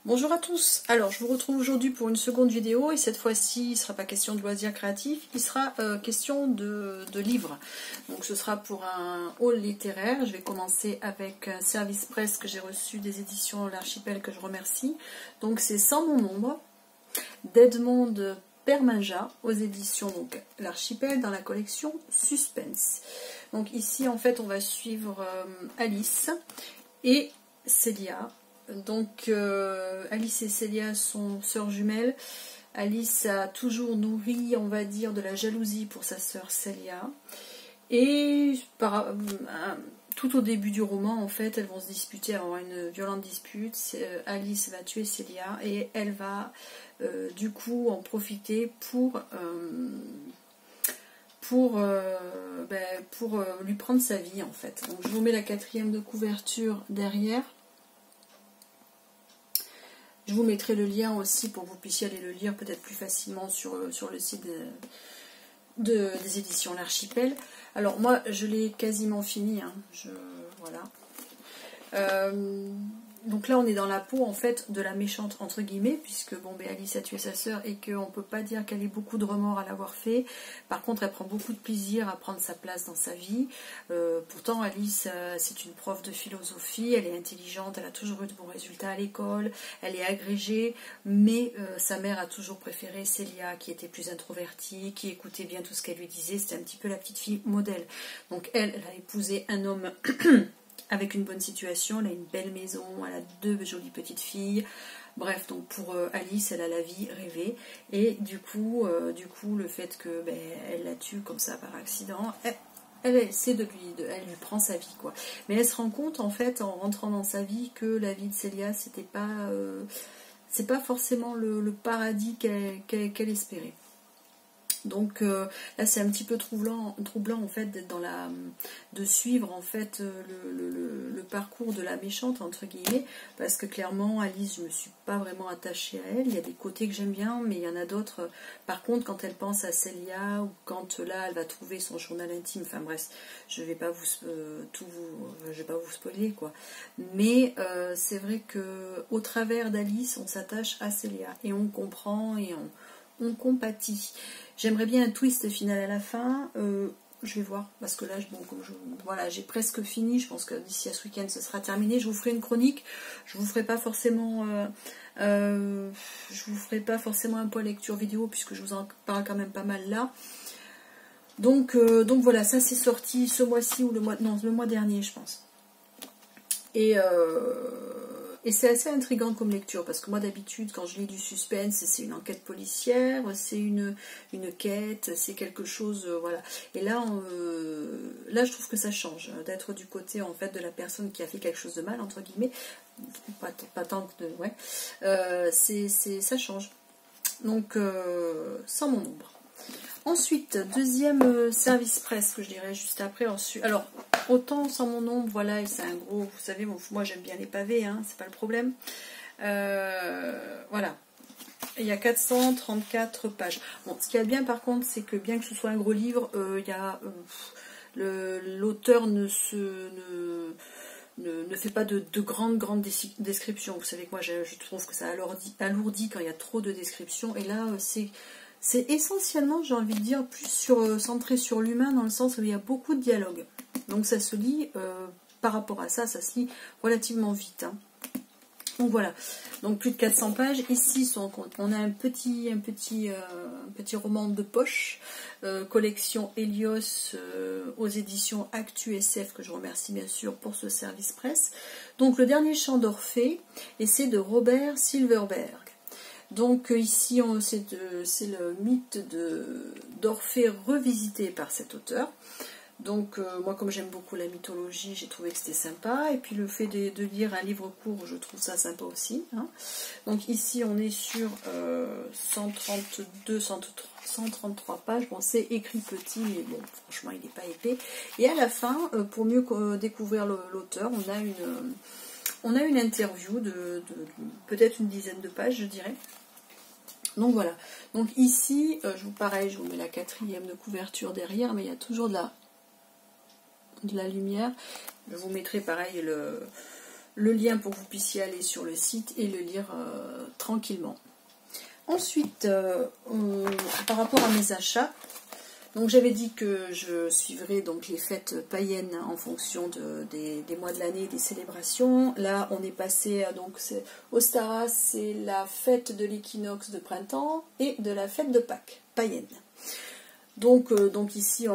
Bonjour à tous, alors je vous retrouve aujourd'hui pour une seconde vidéo et cette fois-ci il ne sera pas question de loisirs créatifs, il sera question de livres. Donc ce sera pour un haul littéraire, je vais commencer avec un service presse que j'ai reçu des éditions L'Archipel que je remercie. Donc c'est Sans mon ombre d'Edmond Perminja aux éditions L'Archipel dans la collection Suspense. Donc ici en fait on va suivre Alice et Célia. Donc Alice et Célia sont sœurs jumelles. Alice a toujours nourri, on va dire, de la jalousie pour sa sœur Célia. Et tout au début du roman, en fait, elles vont se disputer, avoir une violente dispute. Alice va tuer Célia et elle va du coup en profiter pour lui prendre sa vie, en fait. Donc je vous mets la 4e de couverture derrière. Je vous mettrai le lien aussi pour que vous puissiez aller le lire peut-être plus facilement sur le site des éditions L'Archipel. Alors moi je l'ai quasiment fini, hein. Voilà. Donc là on est dans la peau en fait de la méchante entre guillemets, puisque bon, Alice a tué sa sœur et qu'on ne peut pas dire qu'elle ait beaucoup de remords à l'avoir fait. Par contre elle prend beaucoup de plaisir à prendre sa place dans sa vie. Pourtant Alice c'est une prof de philosophie, elle est intelligente, elle a toujours eu de bons résultats à l'école, elle est agrégée, mais sa mère a toujours préféré Célia qui était plus introvertie, qui écoutait bien tout ce qu'elle lui disait, c'était un petit peu la petite fille modèle. Donc elle a épousé un homme avec une bonne situation, elle a une belle maison, elle a 2 jolies petites filles. Bref, donc pour Alice, elle a la vie rêvée. Et du coup le fait que elle la tue comme ça par accident, elle essaie elle lui prend sa vie, quoi. Mais elle se rend compte en fait en rentrant dans sa vie que la vie de Célia, c'est pas forcément le paradis qu'elle espérait. Donc là c'est un petit peu troublant en fait de suivre en fait le parcours de la méchante entre guillemets, parce que clairement Alice je me suis pas vraiment attachée à elle. Il y a des côtés que j'aime bien, mais il y en a d'autres. Par contre quand elle pense à Célia, ou quand là elle va trouver son journal intime, enfin bref, je vais pas vous spoiler, quoi. Mais c'est vrai que au travers d'Alice on s'attache à Célia et on comprend et on compatit. J'aimerais bien un twist final à la fin. Je vais voir, parce que là, voilà, j'ai presque fini. Je pense que d'ici à ce week-end, ce sera terminé. Je vous ferai une chronique. Je vous ferai pas forcément un point lecture vidéo, puisque je vous en parle quand même pas mal là. Donc voilà, ça c'est sorti ce mois-ci ou le mois dernier, je pense. Et c'est assez intriguant comme lecture, parce que moi d'habitude quand je lis du suspense, c'est une enquête policière, c'est une quête, c'est quelque chose, voilà. Et là je trouve que ça change, d'être du côté en fait de la personne qui a fait quelque chose de mal, entre guillemets, pas tant que de... Ouais. Ça change. Donc, Sans mon ombre. Ensuite, deuxième service presse que je dirais juste après. Alors, autant Sans mon ombre, voilà, c'est un gros, vous savez, moi j'aime bien les pavés, hein, c'est pas le problème. Voilà. Il y a 434 pages. Bon, ce qu'il y a de bien par contre, c'est que bien que ce soit un gros livre, l'auteur ne fait pas de grandes descriptions. Vous savez que moi je trouve que ça alourdit quand il y a trop de descriptions. Et là, c'est essentiellement, j'ai envie de dire, plus centré sur l'humain, dans le sens où il y a beaucoup de dialogue. Donc ça se lit, par rapport à ça se lit relativement vite, hein. Donc voilà, donc plus de 400 pages. Ici, on a un petit roman de poche, collection Helios aux éditions Actu SF, que je remercie bien sûr pour ce service presse. Donc le dernier chant d'Orphée, et c'est de Robert Silverberg. Donc ici, c'est le mythe d'Orphée revisité par cet auteur. Donc moi comme j'aime beaucoup la mythologie, j'ai trouvé que c'était sympa. Et puis le fait de lire un livre court, je trouve ça sympa aussi, hein. Donc ici on est sur 133 pages. Bon, c'est écrit petit, mais bon, franchement il n'est pas épais. Et à la fin, pour mieux découvrir l'auteur, on a une interview de peut-être une dizaine de pages, je dirais. Donc voilà. Donc ici, pareil, je vous mets la 4e de couverture derrière, mais il y a toujours de la lumière. Je vous mettrai pareil le lien pour que vous puissiez aller sur le site et le lire tranquillement. Ensuite, par rapport à mes achats, donc j'avais dit que je suivrais donc les fêtes païennes en fonction des mois de l'année, des célébrations. Là, on est passé donc Ostara, c'est la fête de l'équinoxe de printemps et de la fête de Pâques païenne. Donc ici,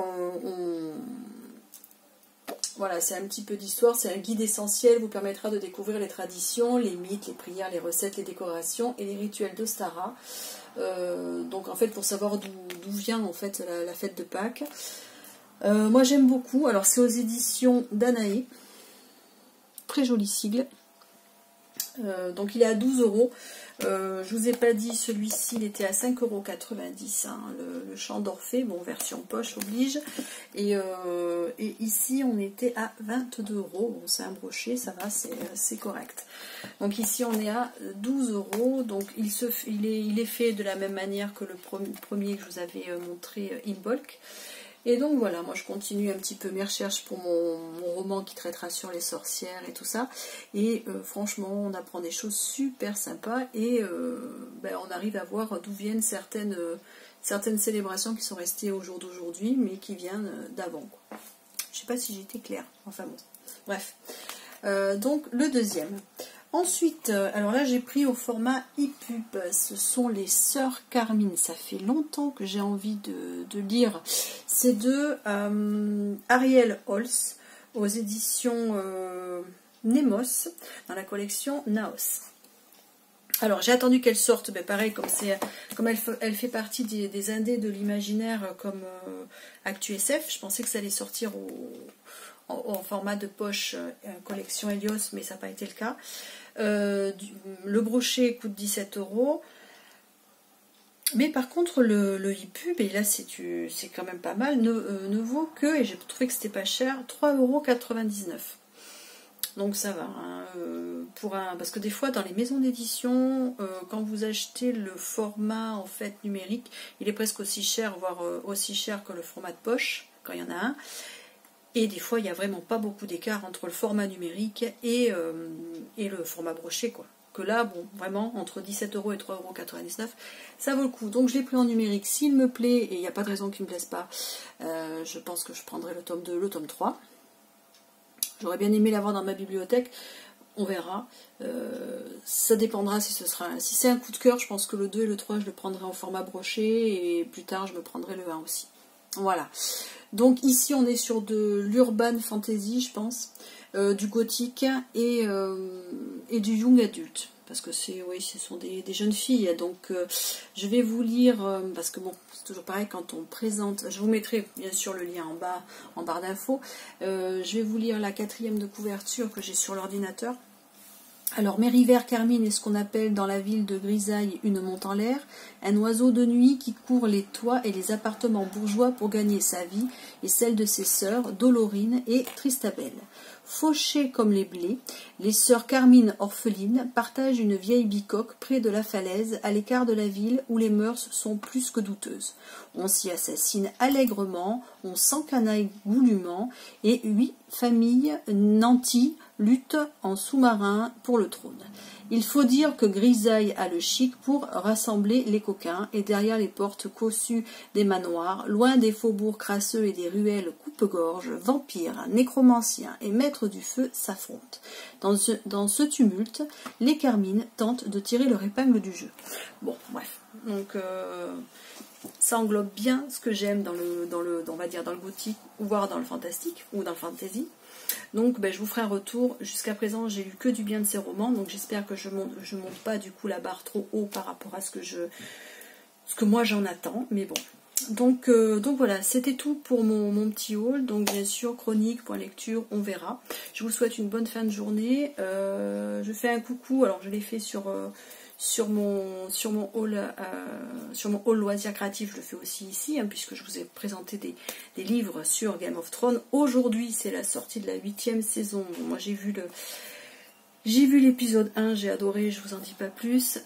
voilà, c'est un petit peu d'histoire, c'est un guide essentiel, vous permettra de découvrir les traditions, les mythes, les prières, les recettes, les décorations et les rituels d'Ostara. Donc en fait, pour savoir d'où vient en fait la fête de Pâques. Moi j'aime beaucoup, alors c'est aux éditions Danaé, très joli sigle. Donc il est à 12 €. Je vous ai pas dit, celui-ci il était à 5,90 €, hein, le chant d'Orphée, bon version poche oblige, et ici on était à 22 €, bon c'est un brochet, ça va, c'est correct. Donc ici on est à 12 €, donc il est fait de la même manière que le premier que je vous avais montré in bulk. Et donc voilà, moi je continue un petit peu mes recherches pour mon roman qui traitera sur les sorcières et tout ça. Et franchement, on apprend des choses super sympas et on arrive à voir d'où viennent certaines célébrations qui sont restées au jour d'aujourd'hui, mais qui viennent d'avant. Je sais pas si j'ai été claire, enfin bon. Bref. Donc le deuxième. Ensuite, alors là j'ai pris au format EPUB, ce sont les Sœurs Carmine, ça fait longtemps que j'ai envie de lire. C'est de Ariel Holz aux éditions Nemos, dans la collection Naos. Alors j'ai attendu qu'elle sorte, ben pareil, comme elle fait partie des indés de l'imaginaire comme ActuSF, je pensais que ça allait sortir en format de poche collection Helios, mais ça n'a pas été le cas. Le brochet coûte 17 €, mais par contre le EPUB, et là c'est quand même pas mal, ne vaut que, et j'ai trouvé que c'était pas cher, 3,99 €. Donc ça va, hein, parce que des fois dans les maisons d'édition, quand vous achetez le format en fait numérique, il est presque aussi cher, voire aussi cher que le format de poche, quand il y en a un. Et des fois, il n'y a vraiment pas beaucoup d'écart entre le format numérique et le format brochet, quoi. Que là, bon, vraiment, entre 17 € et 3,99 €, ça vaut le coup. Donc je l'ai pris en numérique. S'il me plaît, et il n'y a pas de raison qu'il ne me plaise pas, je pense que je prendrai le tome 2, le tome 3. J'aurais bien aimé l'avoir dans ma bibliothèque. On verra. Ça dépendra si c'est un coup de cœur, je pense que le 2 et le 3, je le prendrai en format brochet, et plus tard, je me prendrai le 1 aussi. Voilà. Donc ici on est sur de l'urban fantasy, je pense, du gothique et du young adulte, parce que ce sont des jeunes filles. Donc je vais vous lire, parce que bon, c'est toujours pareil quand on présente, je vous mettrai bien sûr le lien en barre d'infos. Je vais vous lire la 4e de couverture que j'ai sur l'ordinateur. Alors, Mériver Carmine est ce qu'on appelle dans la ville de Grisaille une monte en l'air, un oiseau de nuit qui court les toits et les appartements bourgeois pour gagner sa vie et celle de ses sœurs, Dolorine et Tristabelle. Fauchées comme les blés, les sœurs Carmine orphelines partagent une vieille bicoque près de la falaise, à l'écart de la ville où les mœurs sont plus que douteuses. On s'y assassine allègrement, on s'encanaille goulûment, et 8 familles nanties luttent en sous-marin pour le trône. Il faut dire que Grisaille a le chic pour rassembler les coquins, et derrière les portes cossues des manoirs, loin des faubourgs crasseux et des ruelles coupe-gorge, vampires, nécromanciens et maîtres du feu s'affrontent. Dans ce tumulte, les Carmines tentent de tirer leur épingle du jeu. Bon, bref, donc ça englobe bien ce que j'aime on va dire dans le gothique, voire dans le fantastique ou dans le fantasy. Donc je vous ferai un retour. Jusqu'à présent j'ai lu que du bien de ces romans, donc j'espère que je monte pas du coup la barre trop haut par rapport à ce que moi j'en attends, mais bon. Donc voilà, c'était tout pour mon petit haul. Donc bien sûr, chronique, point lecture, on verra. Je vous souhaite une bonne fin de journée. Je fais un coucou, alors je l'ai fait sur mon haul loisirs créatifs, je le fais aussi ici, hein, puisque je vous ai présenté des livres sur Game of Thrones. Aujourd'hui c'est la sortie de la 8e saison. Bon, moi j'ai vu l'épisode 1, j'ai adoré, je vous en dis pas plus,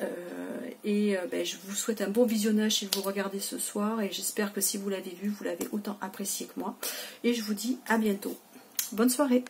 je vous souhaite un bon visionnage si vous regardez ce soir, et j'espère que si vous l'avez vu, vous l'avez autant apprécié que moi, et je vous dis à bientôt. Bonne soirée.